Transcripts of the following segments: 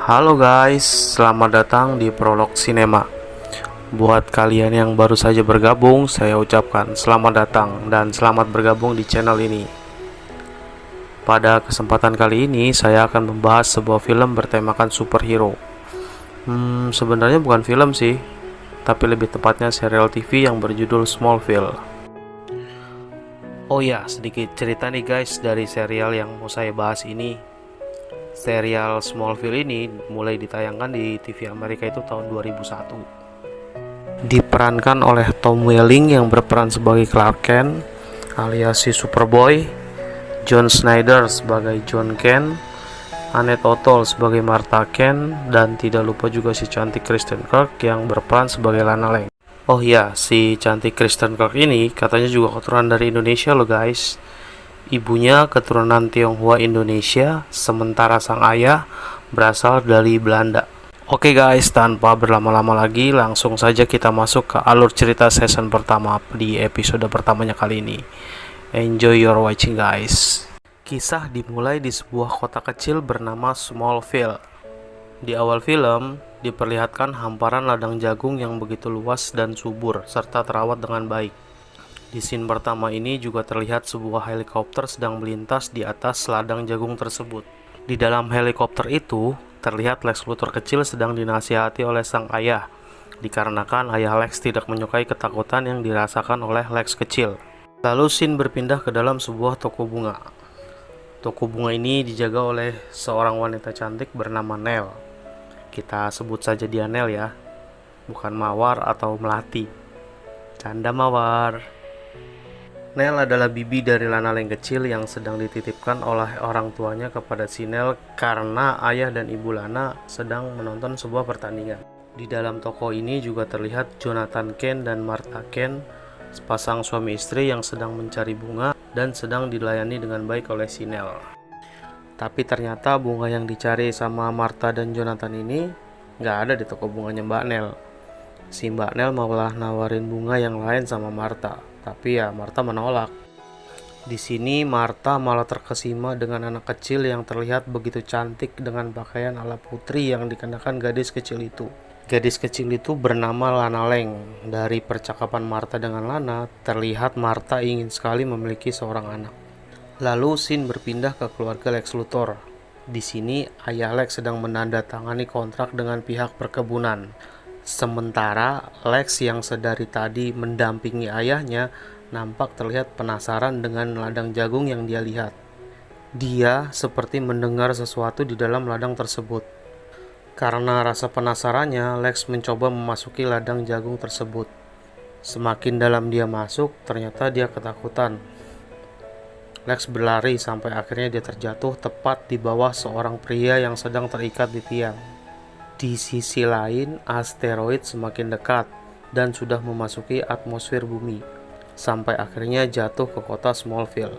Halo guys, selamat datang di Prolog Cinema. Buat kalian yang baru saja bergabung, saya ucapkan selamat datang dan selamat bergabung di channel ini. Pada kesempatan kali ini, saya akan membahas sebuah film bertemakan superhero. Sebenarnya bukan film sih, tapi lebih tepatnya serial TV yang berjudul Smallville. Oh ya, sedikit cerita nih guys dari serial yang mau saya bahas ini. Serial Smallville ini mulai ditayangkan di TV Amerika itu tahun 2001. Diperankan oleh Tom Welling yang berperan sebagai Clark Kent alias si Superboy, John Schneider sebagai John Kent, Annette O'Toole sebagai Martha Kent, dan tidak lupa juga si cantik Kristen Kirk yang berperan sebagai Lana Lang. Oh iya, si cantik Kristen Kirk ini katanya juga keturunan dari Indonesia loh guys. Ibunya keturunan Tionghoa Indonesia, sementara sang ayah berasal dari Belanda. Oke guys, tanpa berlama-lama lagi, langsung saja kita masuk ke alur cerita season pertama di episode pertamanya kali ini. Enjoy your watching guys. Kisah dimulai di sebuah kota kecil bernama Smallville. Di awal film, diperlihatkan hamparan ladang jagung yang begitu luas dan subur, serta terawat dengan baik. Di scene pertama ini juga terlihat sebuah helikopter sedang melintas di atas ladang jagung tersebut. Di dalam helikopter itu, terlihat Lex Luthor kecil sedang dinasihati oleh sang ayah, dikarenakan ayah Lex tidak menyukai ketakutan yang dirasakan oleh Lex kecil. Lalu scene berpindah ke dalam sebuah toko bunga. Toko bunga ini dijaga oleh seorang wanita cantik bernama Nell. Kita sebut saja dia Nell ya, bukan Mawar atau Melati. Canda Mawar. Nell adalah bibi dari Lana Lang kecil yang sedang dititipkan oleh orang tuanya kepada si Nell karena ayah dan ibu Lana sedang menonton sebuah pertandingan. Di dalam toko ini juga terlihat Jonathan Kent dan Martha Kent, sepasang suami istri yang sedang mencari bunga dan sedang dilayani dengan baik oleh si Nell. Tapi ternyata bunga yang dicari sama Martha dan Jonathan ini nggak ada di toko bunganya Mbak Nell. Si Mbak Nell malah nawarin bunga yang lain sama Martha, tapi ya Martha menolak. Di sini Martha malah terkesima dengan anak kecil yang terlihat begitu cantik dengan pakaian ala putri yang dikenakan gadis kecil itu. Gadis kecil itu bernama Lana Lang. Dari percakapan Martha dengan Lana, terlihat Martha ingin sekali memiliki seorang anak. Lalu scene berpindah ke keluarga Lex Luthor. Di sini ayah Lex sedang menandatangani kontrak dengan pihak perkebunan. Sementara Lex yang sedari tadi mendampingi ayahnya nampak terlihat penasaran dengan ladang jagung yang dia lihat. Dia seperti mendengar sesuatu di dalam ladang tersebut. Karena rasa penasarannya, Lex mencoba memasuki ladang jagung tersebut. Semakin dalam dia masuk, ternyata dia ketakutan. Lex berlari sampai akhirnya dia terjatuh tepat di bawah seorang pria yang sedang terikat di tiang. Di sisi lain, asteroid semakin dekat dan sudah memasuki atmosfer bumi, sampai akhirnya jatuh ke kota Smallville.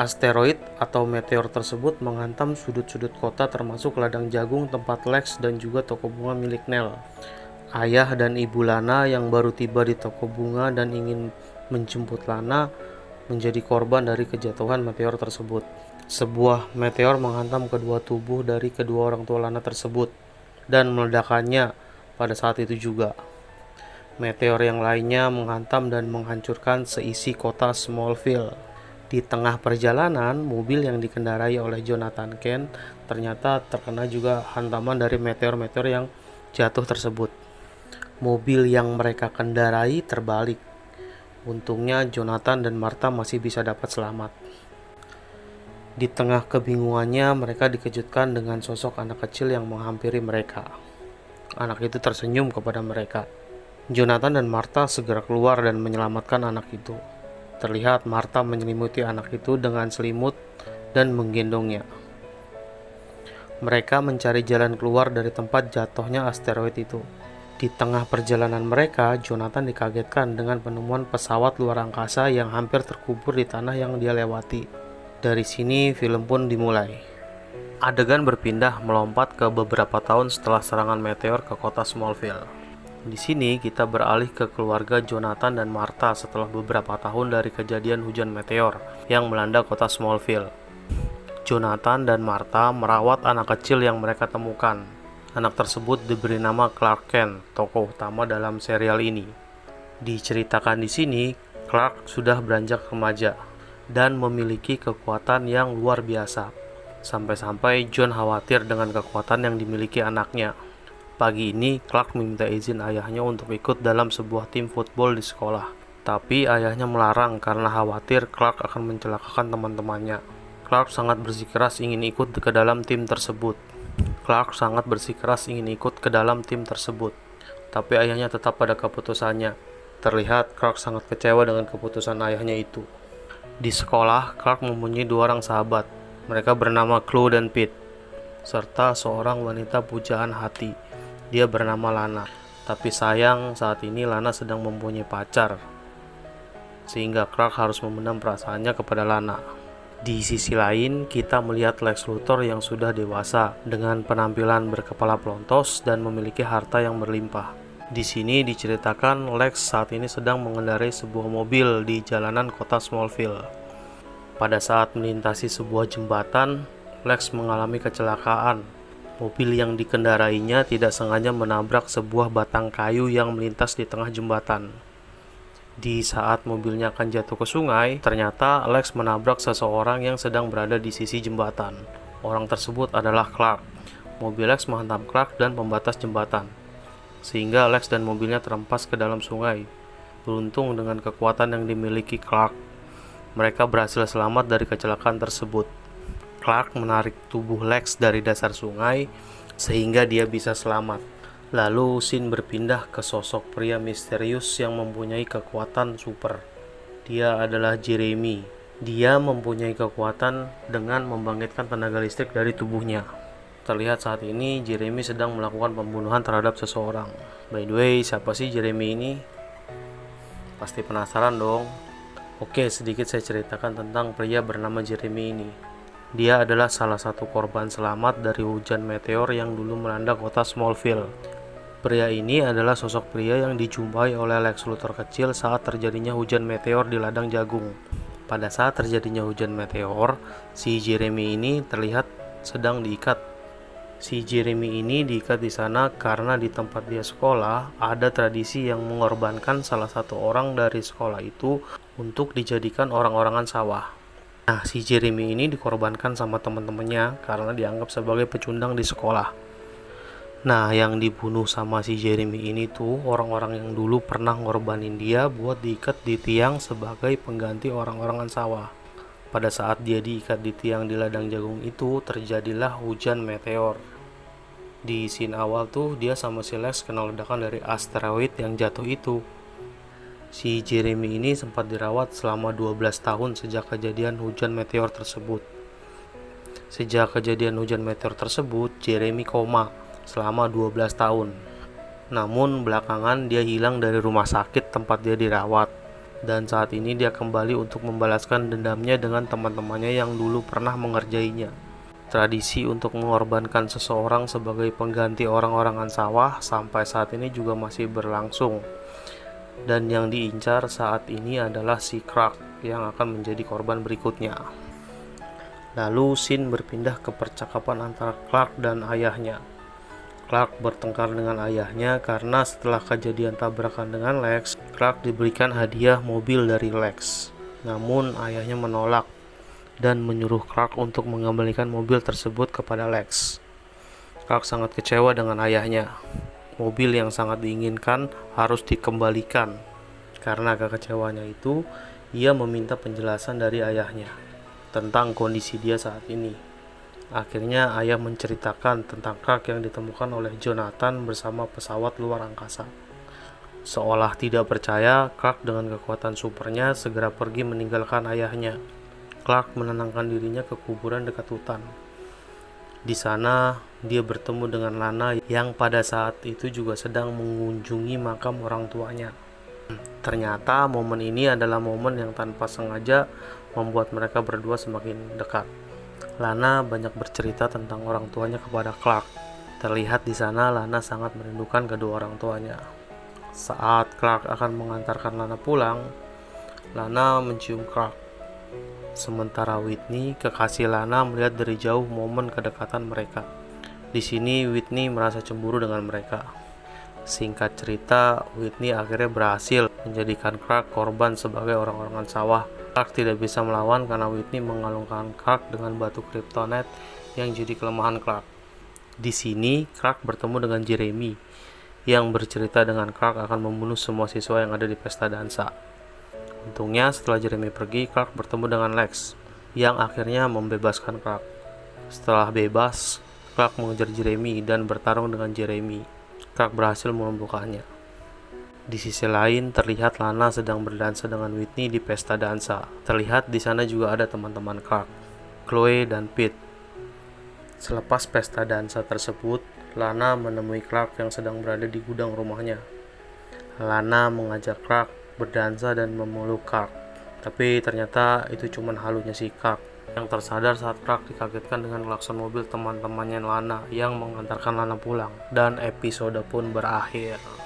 Asteroid atau meteor tersebut menghantam sudut-sudut kota termasuk ladang jagung tempat Lex dan juga toko bunga milik Nell. Ayah dan ibu Lana yang baru tiba di toko bunga dan ingin menjemput Lana menjadi korban dari kejatuhan meteor tersebut. Sebuah meteor menghantam kedua tubuh dari kedua orang tua Lana tersebut dan meledakannya pada saat itu juga. Meteor yang lainnya menghantam dan menghancurkan seisi kota Smallville. Di tengah perjalanan, mobil yang dikendarai oleh Jonathan Kent ternyata terkena juga hantaman dari meteor-meteor yang jatuh tersebut. Mobil yang mereka kendarai terbalik. Untungnya Jonathan dan Martha masih bisa dapat selamat. Di tengah kebingungannya, mereka dikejutkan dengan sosok anak kecil yang menghampiri mereka. Anak itu tersenyum kepada mereka. Jonathan dan Martha segera keluar dan menyelamatkan anak itu. Terlihat Martha menyelimuti anak itu dengan selimut dan menggendongnya. Mereka mencari jalan keluar dari tempat jatuhnya asteroid itu. Di tengah perjalanan mereka, Jonathan dikagetkan dengan penemuan pesawat luar angkasa yang hampir terkubur di tanah yang dia lewati. Dari sini film pun dimulai. Adegan berpindah melompat ke beberapa tahun setelah serangan meteor ke kota Smallville. Di sini kita beralih ke keluarga Jonathan dan Martha setelah beberapa tahun dari kejadian hujan meteor yang melanda kota Smallville. Jonathan dan Martha merawat anak kecil yang mereka temukan. Anak tersebut diberi nama Clark Kent, tokoh utama dalam serial ini. Diceritakan di sini, Clark sudah beranjak remaja dan memiliki kekuatan yang luar biasa. Sampai-sampai John khawatir dengan kekuatan yang dimiliki anaknya. Pagi ini, Clark meminta izin ayahnya untuk ikut dalam sebuah tim football di sekolah. Tapi ayahnya melarang karena khawatir Clark akan mencelakakan teman-temannya. Clark sangat bersikeras ingin ikut ke dalam tim tersebut. Tapi ayahnya tetap pada keputusannya. Terlihat Clark sangat kecewa dengan keputusan ayahnya itu. Di sekolah, Clark mempunyai 2 orang sahabat. Mereka bernama Chloe dan Pete, serta seorang wanita pujaan hati. Dia bernama Lana. Tapi sayang, saat ini Lana sedang mempunyai pacar, sehingga Clark harus memendam perasaannya kepada Lana. Di sisi lain, kita melihat Lex Luthor yang sudah dewasa dengan penampilan berkepala pelontos dan memiliki harta yang berlimpah. Di sini diceritakan Lex saat ini sedang mengendarai sebuah mobil di jalanan kota Smallville. Pada saat melintasi sebuah jembatan, Lex mengalami kecelakaan. Mobil yang dikendarainya tidak sengaja menabrak sebuah batang kayu yang melintas di tengah jembatan. Di saat mobilnya akan jatuh ke sungai, ternyata Lex menabrak seseorang yang sedang berada di sisi jembatan. Orang tersebut adalah Clark. Mobil Lex menghantam Clark dan pembatas jembatan, sehingga Lex dan mobilnya terhempas ke dalam sungai. Beruntung dengan kekuatan yang dimiliki Clark, mereka berhasil selamat dari kecelakaan tersebut. Clark menarik tubuh Lex dari dasar sungai sehingga dia bisa selamat. Lalu scene berpindah ke sosok pria misterius yang mempunyai kekuatan super. Dia adalah Jeremy. Dia mempunyai kekuatan dengan membangkitkan tenaga listrik dari tubuhnya. Terlihat saat ini Jeremy sedang melakukan pembunuhan terhadap seseorang. By the way, siapa sih Jeremy ini? Pasti penasaran dong. Oke, sedikit saya ceritakan tentang pria bernama Jeremy ini. Dia adalah salah satu korban selamat dari hujan meteor yang dulu melanda kota Smallville. Pria ini adalah sosok pria yang dijumpai oleh Lex Luthor kecil saat terjadinya hujan meteor di ladang jagung. Pada saat terjadinya hujan meteor, si Jeremy ini terlihat sedang diikat. Si Jeremy ini diikat di sana karena di tempat dia sekolah ada tradisi yang mengorbankan salah satu orang dari sekolah itu untuk dijadikan orang-orangan sawah. Nah, si Jeremy ini dikorbankan sama teman-temannya karena dianggap sebagai pecundang di sekolah. Nah, yang dibunuh sama si Jeremy ini tuh orang-orang yang dulu pernah ngorbanin dia buat diikat di tiang sebagai pengganti orang-orangan sawah. Pada saat dia diikat di tiang di ladang jagung itu, terjadilah hujan meteor. Di scene awal tuh dia sama si Lex kena ledakan dari asteroid yang jatuh itu. Si Jeremy ini sempat dirawat selama 12 tahun sejak kejadian hujan meteor tersebut. Sejak kejadian hujan meteor tersebut, Jeremy koma selama 12 tahun. Namun belakangan dia hilang dari rumah sakit tempat dia dirawat, dan saat ini dia kembali untuk membalaskan dendamnya dengan teman-temannya yang dulu pernah mengerjainya. Tradisi untuk mengorbankan seseorang sebagai pengganti orang-orangan sawah sampai saat ini juga masih berlangsung. Dan yang diincar saat ini adalah si Clark yang akan menjadi korban berikutnya. Lalu scene berpindah ke percakapan antara Clark dan ayahnya. Clark bertengkar dengan ayahnya karena setelah kejadian tabrakan dengan Lex, Clark diberikan hadiah mobil dari Lex. Namun ayahnya menolak dan menyuruh Clark untuk mengembalikan mobil tersebut kepada Lex. Clark sangat kecewa dengan ayahnya. Mobil yang sangat diinginkan harus dikembalikan. Karena kekecewaannya itu, ia meminta penjelasan dari ayahnya tentang kondisi dia saat ini. Akhirnya ayah menceritakan tentang Clark yang ditemukan oleh Jonathan bersama pesawat luar angkasa. Seolah tidak percaya, Clark dengan kekuatan supernya segera pergi meninggalkan ayahnya. Clark menenangkan dirinya ke kuburan dekat hutan. Di sana, dia bertemu dengan Lana yang pada saat itu juga sedang mengunjungi makam orang tuanya. Ternyata momen ini adalah momen yang tanpa sengaja membuat mereka berdua semakin dekat. Lana banyak bercerita tentang orang tuanya kepada Clark. Terlihat di sana Lana sangat merindukan kedua orang tuanya. Saat Clark akan mengantarkan Lana pulang, Lana mencium Clark. Sementara Whitney, kekasih Lana, melihat dari jauh momen kedekatan mereka. Di sini Whitney merasa cemburu dengan mereka. Singkat cerita, Whitney akhirnya berhasil menjadikan Clark korban sebagai orang-orangan sawah. Clark tidak bisa melawan karena Whitney mengalungkan Clark dengan batu kryptonite yang jadi kelemahan Clark. Di sini, Clark bertemu dengan Jeremy yang bercerita dengan Clark akan membunuh semua siswa yang ada di pesta dansa. Untungnya, setelah Jeremy pergi, Clark bertemu dengan Lex yang akhirnya membebaskan Clark. Setelah bebas, Clark mengejar Jeremy dan bertarung dengan Jeremy. Clark berhasil melumpuhkannya. Di sisi lain, terlihat Lana sedang berdansa dengan Whitney di pesta dansa. Terlihat di sana juga ada teman-teman Clark, Chloe dan Pete. Selepas pesta dansa tersebut, Lana menemui Clark yang sedang berada di gudang rumahnya. Lana mengajak Clark berdansa dan memeluk Clark. Tapi ternyata itu cuma halusinasi Clark yang tersadar saat Clark dikagetkan dengan klakson mobil teman-temannya Lana yang mengantarkan Lana pulang. Dan episode pun berakhir.